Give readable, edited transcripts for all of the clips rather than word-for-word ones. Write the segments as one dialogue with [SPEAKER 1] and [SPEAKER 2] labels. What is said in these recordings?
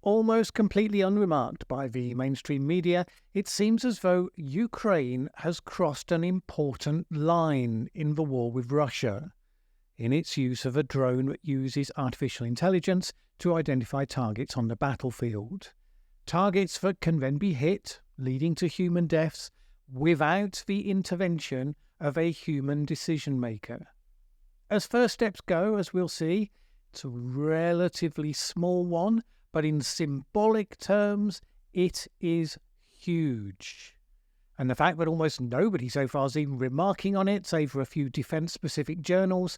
[SPEAKER 1] Almost completely unremarked by the mainstream media, it seems as though Ukraine has crossed an important line in the war with Russia in its use of a drone that uses artificial intelligence to identify targets on the battlefield. Targets that can then be hit, leading to human deaths, without the intervention of a human decision-maker. As first steps go, as we'll see, it's a relatively small one, but in symbolic terms, it is huge. And the fact that almost nobody so far is even remarking on it, save for a few defence-specific journals,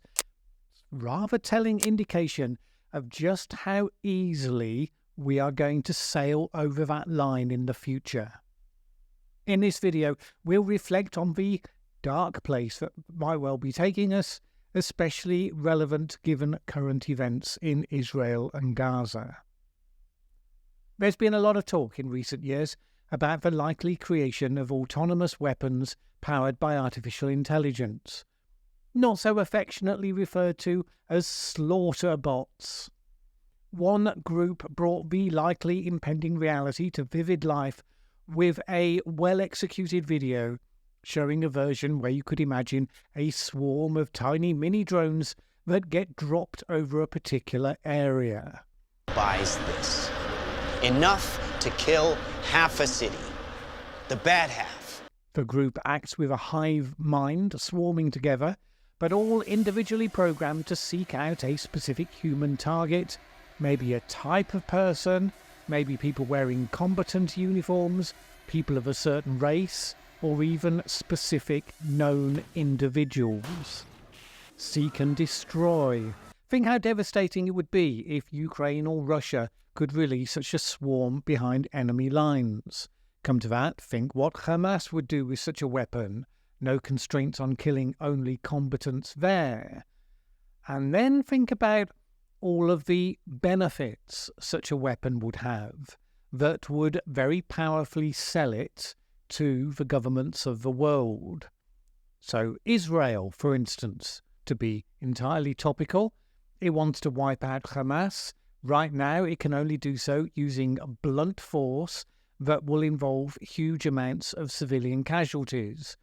[SPEAKER 1] rather telling indication of just how easily we are going to sail over that line in the future. In this video, we'll reflect on the dark place that might well be taking us, especially relevant given current events in Israel and Gaza. There's been a lot of talk in recent years about the likely creation of autonomous weapons powered by artificial intelligence, not so affectionately referred to as slaughter bots. One group brought the likely impending reality to vivid life with a well-executed video showing a version where you could imagine a swarm of tiny mini drones that get dropped over a particular area.
[SPEAKER 2] Buys this. Enough to kill half a city. The bad half.
[SPEAKER 1] The group acts with a hive mind, swarming together, but all individually programmed to seek out a specific human target, maybe a type of person, maybe people wearing combatant uniforms, people of a certain race, or even specific known individuals. Seek and destroy. Think how devastating it would be if Ukraine or Russia could release such a swarm behind enemy lines. Come to that, think what Hamas would do with such a weapon. No constraints on killing only combatants there. And then think about all of the benefits such a weapon would have that would very powerfully sell it to the governments of the world. So Israel, for instance, to be entirely topical, it wants to wipe out Hamas. Right now, it can only do so using blunt force that will involve huge amounts of civilian casualties,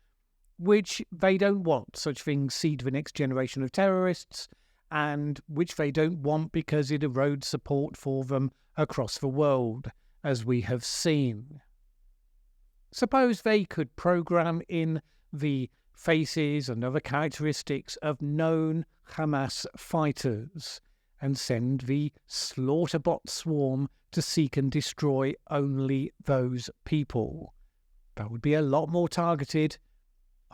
[SPEAKER 1] which they don't want. Such things seed the next generation of terrorists, and which they don't want because it erodes support for them across the world, as we have seen. Suppose they could program in the faces and other characteristics of known Hamas fighters and send the slaughter-bot swarm to seek and destroy only those people. That would be a lot more targeted,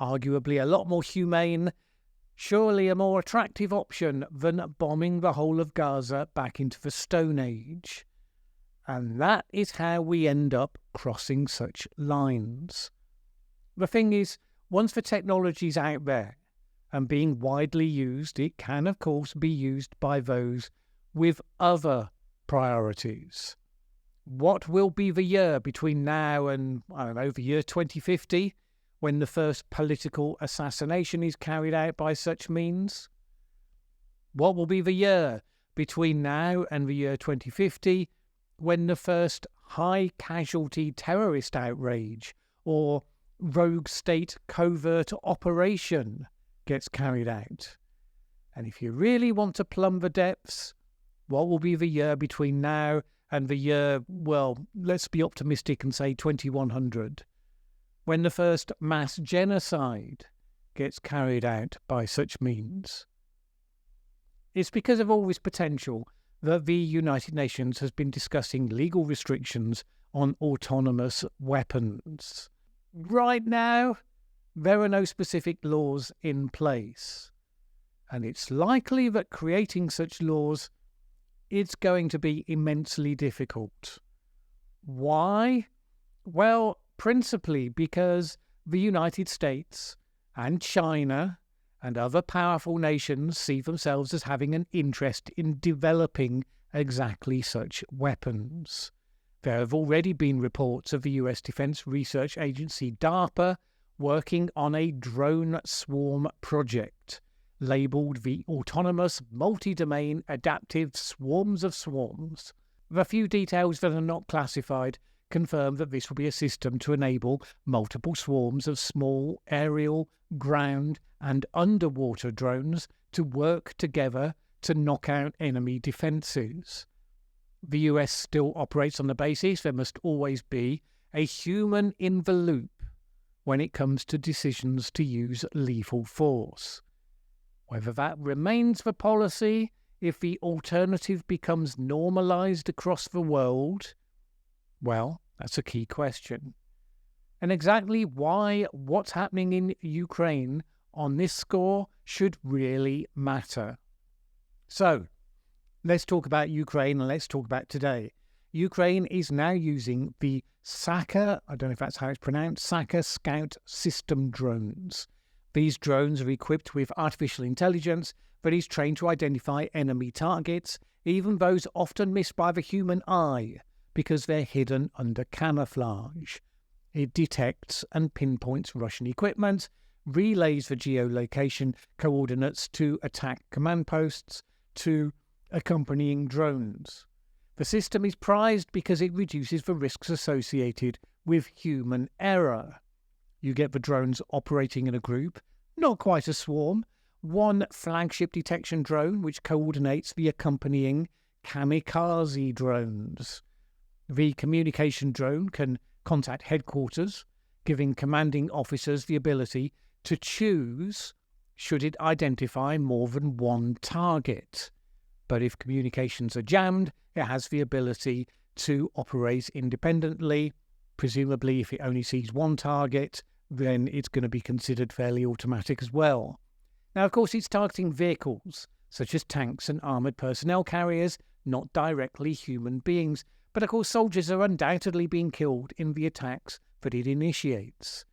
[SPEAKER 1] arguably a lot more humane, surely a more attractive option than bombing the whole of Gaza back into the Stone Age. And that is how we end up crossing such lines. The thing is, once the technology's out there and being widely used, it can, of course, be used by those with other priorities. What will be the year between now and, the year 2050, when the first political assassination is carried out by such means? What will be the year between now and the year 2050, when the first high-casualty terrorist outrage or rogue state covert operation gets carried out? And if you really want to plumb the depths, what will be the year between now and the year, well, let's be optimistic and say 2100, when the first mass genocide gets carried out by such means? It's because of all this potential that the United Nations has been discussing legal restrictions on autonomous weapons. Right now, there are no specific laws in place, and it's likely that creating such laws is going to be immensely difficult. Why? Well, principally because the United States and China and other powerful nations see themselves as having an interest in developing exactly such weapons. There have already been reports of the US Defense Research Agency, DARPA, working on a drone swarm project labelled the Autonomous Multi-Domain Adaptive Swarms of Swarms. The few details that are not classified confirm that this will be a system to enable multiple swarms of small aerial, ground, and underwater drones to work together to knock out enemy defences. The US still operates on the basis there must always be a human in the loop when it comes to decisions to use lethal force. Whether that remains the policy if the alternative becomes normalised across the world, well, that's a key question. And exactly why what's happening in Ukraine on this score should really matter. So, let's talk about Ukraine and let's talk about today. Ukraine is now using the Saka, I don't know if that's how it's pronounced, Saka Scout system drones. These drones are equipped with artificial intelligence that is trained to identify enemy targets, even those often missed by the human eye, because they're hidden under camouflage. It detects and pinpoints Russian equipment, relays the geolocation coordinates to attack command posts, to accompanying drones. The system is prized because it reduces the risks associated with human error. You get the drones operating in a group, not quite a swarm, one flagship detection drone which coordinates the accompanying kamikaze drones. The communication drone can contact headquarters, giving commanding officers the ability to choose should it identify more than one target. But if communications are jammed, it has the ability to operate independently. Presumably, if it only sees one target, then it's going to be considered fairly automatic as well. Now, of course, it's targeting vehicles, such as tanks and armoured personnel carriers, not directly human beings. But of course, soldiers are undoubtedly being killed in the attacks that it initiates.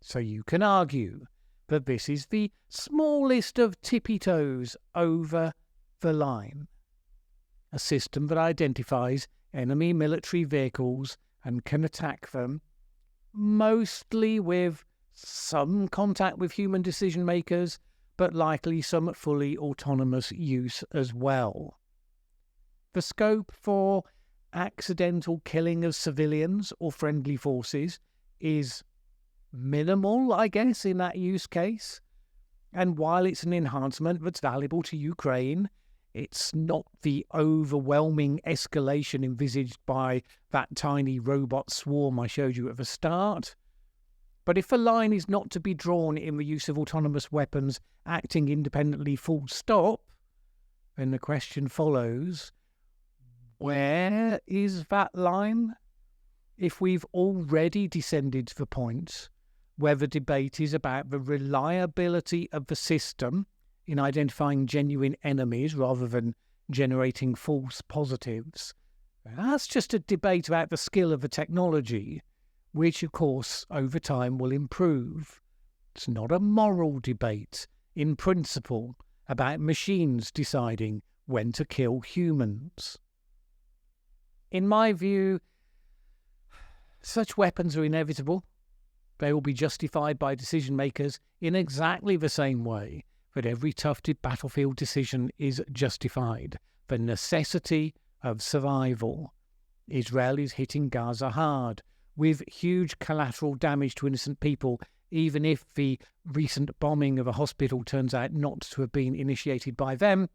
[SPEAKER 1] So you can argue that this is the smallest of tippy-toes over the line. A system that identifies enemy military vehicles and can attack them, mostly with some contact with human decision makers, but likely some fully autonomous use as well. The scope for accidental killing of civilians or friendly forces is minimal, I guess, in that use case. And while it's an enhancement that's valuable to Ukraine, it's not the overwhelming escalation envisaged by that tiny robot swarm I showed you at the start. But if the line is not to be drawn in the use of autonomous weapons acting independently full stop, then the question follows, where is that line? If we've already descended to the point where the debate is about the reliability of the system in identifying genuine enemies rather than generating false positives, that's just a debate about the skill of the technology, which, of course, over time will improve. It's not a moral debate, in principle, about machines deciding when to kill humans. In my view, such weapons are inevitable. They will be justified by decision makers in exactly the same way that every tufted battlefield decision is justified. The necessity of survival. Israel is hitting Gaza hard, with huge collateral damage to innocent people, even if the recent bombing of a hospital turns out not to have been initiated by them.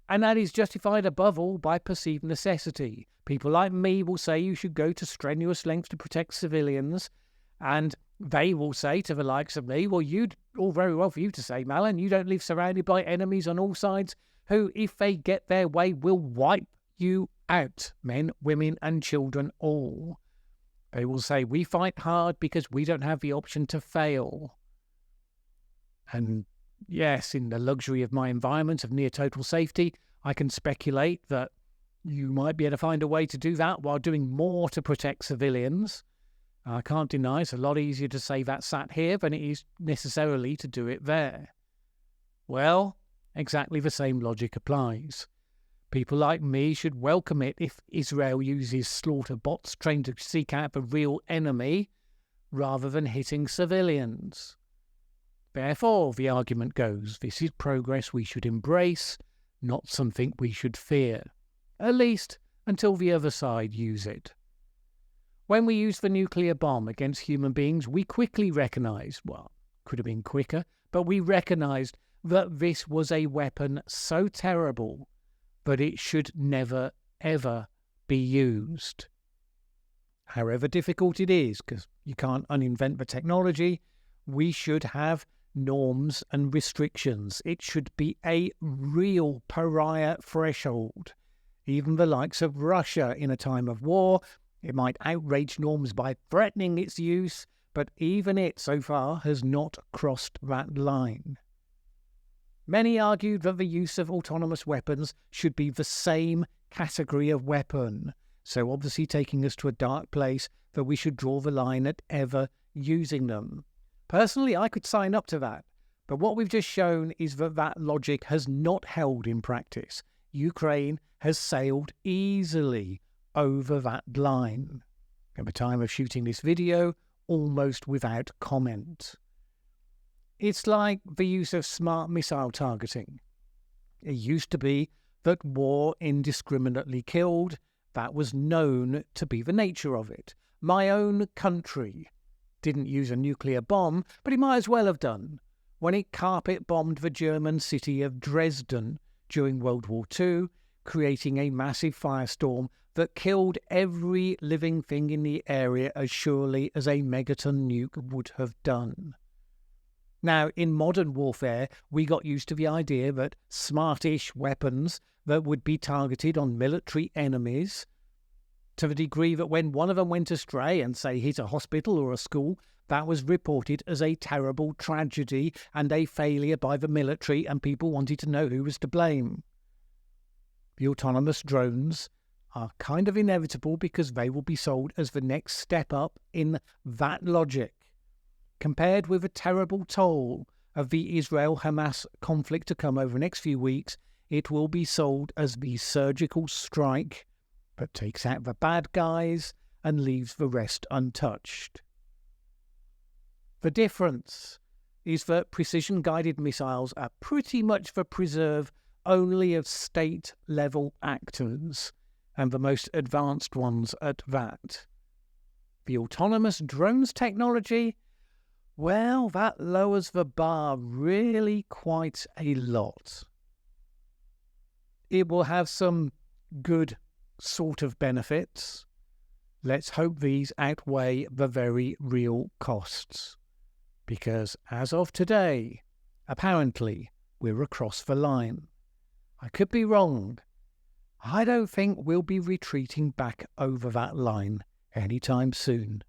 [SPEAKER 1] And that is justified above all by perceived necessity. People like me will say you should go to strenuous lengths to protect civilians, and they will say to the likes of me, well, all very well for you to say, Mallen, you don't live surrounded by enemies on all sides who, if they get their way, will wipe you out, men, women and children all. They will say, we fight hard because we don't have the option to fail. And yes, in the luxury of my environment of near total safety, I can speculate that you might be able to find a way to do that while doing more to protect civilians. I can't deny it's a lot easier to say that sat here than it is necessarily to do it there. Well, exactly the same logic applies. People like me should welcome it if Israel uses slaughter bots trained to seek out the real enemy rather than hitting civilians. Therefore, the argument goes, this is progress we should embrace, not something we should fear. At least, until the other side use it. When we used the nuclear bomb against human beings, we quickly recognized, well, could have been quicker, but we recognized that this was a weapon so terrible that it should never, ever be used. However difficult it is, because you can't uninvent the technology, we should have norms and restrictions. It should be a real pariah threshold. Even the likes of Russia in a time of war, it might outrage norms by threatening its use, but even it so far has not crossed that line. Many argued that the use of autonomous weapons should be the same category of weapon, so obviously taking us to a dark place that we should draw the line at ever using them. Personally, I could sign up to that, but what we've just shown is that that logic has not held in practice. Ukraine has sailed easily over that line. At the time of shooting this video, almost without comment. It's like the use of smart missile targeting. It used to be that war indiscriminately killed. That was known to be the nature of it. My own country didn't use a nuclear bomb, but it might as well have done when it carpet-bombed the German city of Dresden during World War II, creating a massive firestorm that killed every living thing in the area as surely as a megaton nuke would have done. Now, in modern warfare, we got used to the idea that smartish weapons that would be targeted on military enemies, to the degree that when one of them went astray and, say, hit a hospital or a school, that was reported as a terrible tragedy and a failure by the military, and people wanted to know who was to blame. The autonomous drones are kind of inevitable because they will be sold as the next step up in that logic. Compared with the terrible toll of the Israel-Hamas conflict to come over the next few weeks, it will be sold as the surgical strike that takes out the bad guys and leaves the rest untouched. The difference is that precision-guided missiles are pretty much the preserve only of state-level actors, and the most advanced ones at that. The autonomous drones technology, well, that lowers the bar really quite a lot. It will have some good sort of benefits. Let's hope these outweigh the very real costs. Because as of today, apparently, we're across the line. I could be wrong. I don't think we'll be retreating back over that line anytime soon.